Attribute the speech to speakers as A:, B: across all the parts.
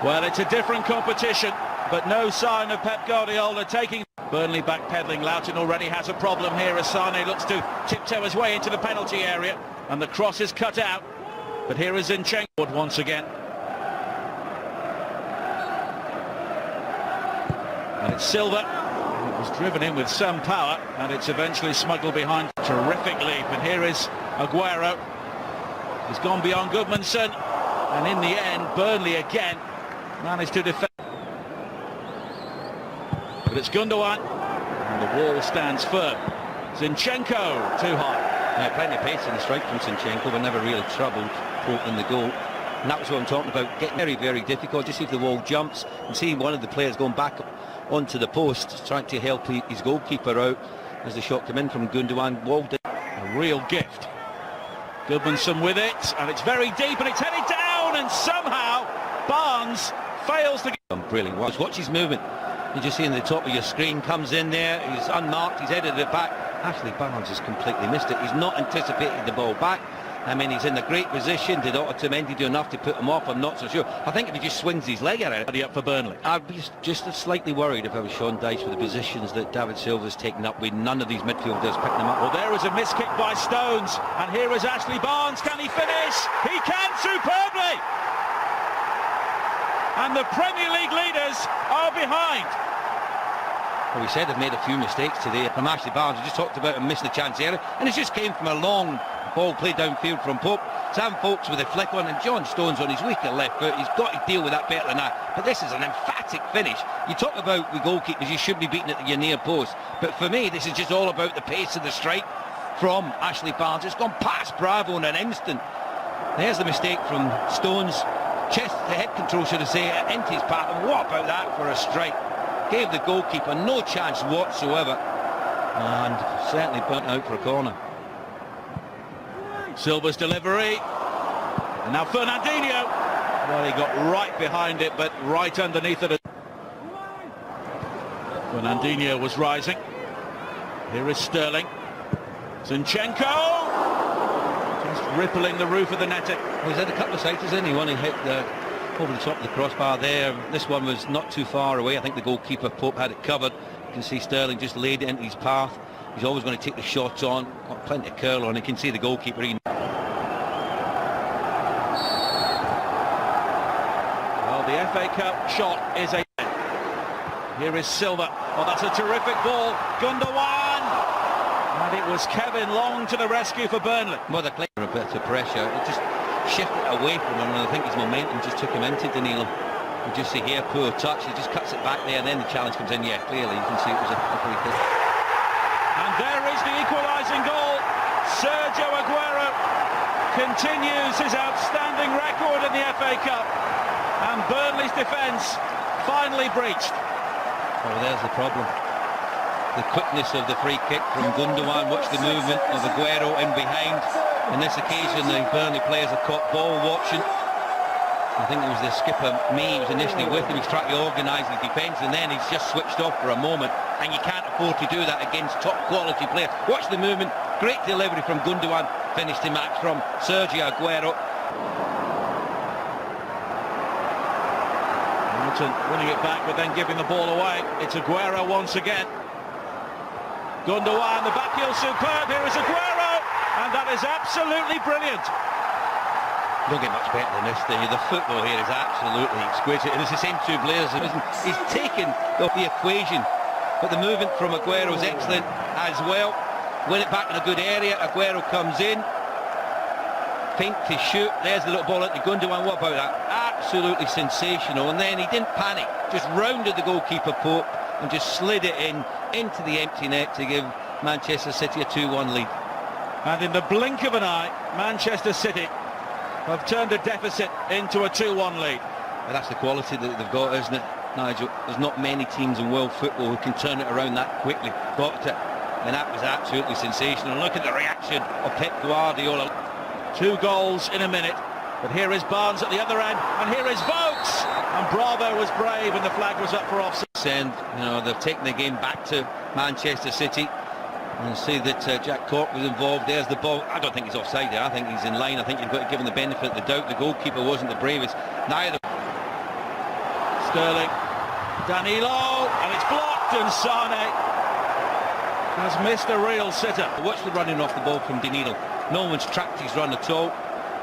A: Well, it's a different competition, but no sign of Pep Guardiola taking. Burnley backpedaling. Loughton already has a problem here as Sane looks to tiptoe his way into the penalty area, and the cross is cut out. But here is Zinchenko once again. And it's Silva. It was driven in with some power, and it's eventually smuggled behind. Terrific leap, and here is Aguero. He's gone beyond Goodmanson, and in the end, Burnley again managed to defend. But it's Gundogan, and the wall stands firm. Zinchenko, too high.
B: Yeah, plenty of pace in the strike from Zinchenko, but never really troubled Pope in the goal. And that was what I'm talking about, getting very, very difficult. Just see if the wall jumps, and see one of the players going back onto the post, trying to help his goalkeeper out as the shot came in from Gundogan. Walled it.
A: A real gift. Goodmanson with it, and it's very deep, and it's headed down, and somehow Barnes fails to get...
B: Brilliant. Watch his movement. You just see in the top of your screen, comes in there, he's unmarked, he's headed it back. Ashley Barnes has completely missed it. He's not anticipated the ball back. I mean, he's in a great position. Did Otamendi do enough to put him off? I'm not so sure. I think if he just swings his leg around,
A: up for Burnley.
B: I'd be just slightly worried if I was Sean Dyche with the positions that David Silva's taken up with none of these midfielders picking them up.
A: Well, there is a miss kick by Stones, and here is Ashley Barnes. Can he finish? He can superbly! And the Premier League leaders are behind.
B: Well, we said they've made a few mistakes today from Ashley Barnes. We just talked about him missing the chance earlier, and it just came from a long ball played downfield from Pope. Sam Folks with a flick on, and John Stones on his weaker left foot. He's got to deal with that better than that. But this is an emphatic finish. You talk about the goalkeepers, you should be beaten at your near post. But for me, this is just all about the pace of the strike from Ashley Barnes. It's gone past Bravo in an instant. There's the mistake from Stones. Chest to head control, should I say, into his path. And what about that for a strike? Gave the goalkeeper no chance whatsoever, and certainly burnt out for a corner.
A: Silva's delivery, and now Fernandinho. Well, he got right behind it, but right underneath it. Fernandinho was rising. Here is Sterling. Zinchenko just rippling the roof of the netting.
B: Well, he's had a couple of sights, hasn't he? One he hit over the top of the crossbar there. This one was not too far away. I think the goalkeeper Pope had it covered. You can see Sterling just laid it into his path. He's always going to take the shots on. Got plenty of curl on. You can see the goalkeeper. Well,
A: the FA Cup shot is a... Here is Silva. Oh, that's a terrific ball. Gundogan! And it was Kevin Long to the rescue for Burnley.
B: Well, they're playing a bit of pressure. It just shifted away from him, and I think his momentum just took him into Danilo. You just see here, poor touch. He just cuts it back there, and then the challenge comes in. Yeah, clearly you can see it was a free kick.
A: And there is the equalising goal. Sergio Aguero continues his outstanding record in the FA Cup, and Burnley's defence finally breached.
B: Well, there's the problem. The quickness of the free kick from Gundogan. Watch the movement of Aguero in behind. On this occasion, the Burnley players are caught ball watching. I think it was the skipper, May, was initially with him. He's trying to organise the defence, and then he's just switched off for a moment. And you can't afford to do that against top quality players. Watch the movement. Great delivery from Gundogan. Finished the match from Sergio Aguero.
A: Hamilton winning it back, but then giving the ball away. It's Aguero once again. Gundogan, the back heel superb. Here is Aguero, and that is absolutely brilliant.
B: Don't get much better than this, do you? The football here is absolutely exquisite, and it's the same two players. He's taken off the equation, but the movement from Aguero is excellent as well. Win it back in a good area. Aguero comes in, feint to shoot. There's the little ball into Gundogan. What about that? Absolutely sensational. And then he didn't panic, just rounded the goalkeeper Pope and just slid it into the empty net to give Manchester City a 2-1 lead.
A: And in the blink of an eye, Manchester City have turned a deficit into a 2-1 lead.
B: Well, that's the quality that they've got, isn't it, Nigel? There's not many teams in world football who can turn it around that quickly. Got it, and that was absolutely sensational. Look at the reaction of Pep Guardiola.
A: 2 goals in a minute, but here is Barnes at the other end, and here is Vokes, and Bravo was brave, and the flag was up for offside.
B: And you know, they've taken the game back to Manchester City. And see that Jack Cork was involved. There's the ball. I don't think he's offside there. I think he's in line. I think you've got to give him the benefit of the doubt. The goalkeeper wasn't the bravest. Neither.
A: Sterling, Danilo, and it's blocked, and Sane has missed a real sitter.
B: Watch the running off the ball from Danilo. No one's tracked his run at all.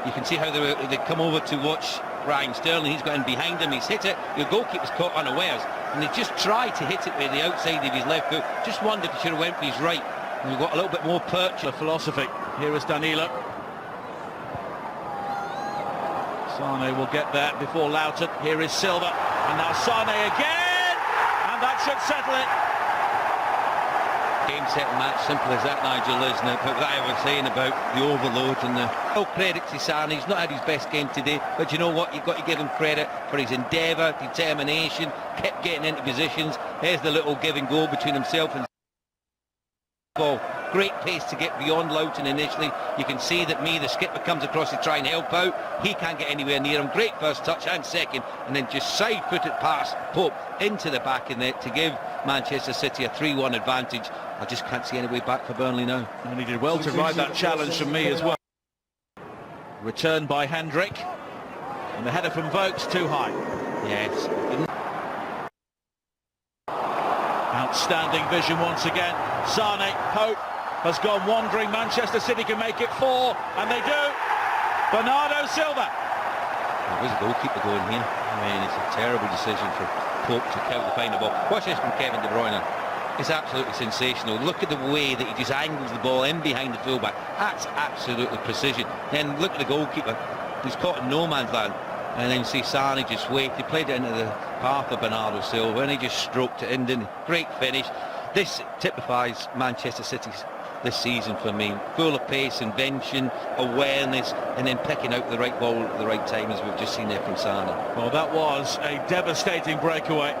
B: You can see how they come over to watch Ryan Sterling. He's got in behind him, he's hit it. Your goalkeeper's caught unawares, and he just tried to hit it with the outside of his left foot. Just wondered if he should have went for his right. And we've got a little bit more perch.
A: The philosophy. Here is Danilo. Sane will get there before Loughton. Here is Silva, and now Sane again, and that should settle it.
B: Game, set, match, simple as that, Nigel, isn't it? But what I was saying about the overload and the... No credit to Sane, he's not had his best game today, but you know what, you've got to give him credit for his endeavour, determination, kept getting into positions. There's the little give and go between himself and ball. Great pace to get beyond Loughton initially. You can see that the skipper, comes across to try and help out. He can't get anywhere near him. Great first touch and second, and then just side-footed past Pope into the back of net to give Manchester City a 3-1 advantage. I just can't see any way back for Burnley now.
A: And he did well to ride that challenge from me as well. Return by Hendrick, and the header from Vokes too high.
B: Yes.
A: Outstanding vision once again. Sane, Pope has gone wandering. Manchester City can make it 4, and they do. Bernardo Silva.
B: Where's the goalkeeper going here? I mean, it's a terrible decision for Pope to count the final ball. Watch this from Kevin De Bruyne. It's absolutely sensational. Look at the way that he just angles the ball in behind the fullback. That's absolutely precision. Then look at the goalkeeper. He's caught in no man's land. And then see Sane just wait. He played it into the path of Bernardo Silva, and he just stroked it in, didn't he? Great finish. This typifies Manchester City's this season for me. Full of pace, invention, awareness, and then picking out the right ball at the right time, as we've just seen there from Sane.
A: Well, that was a devastating breakaway.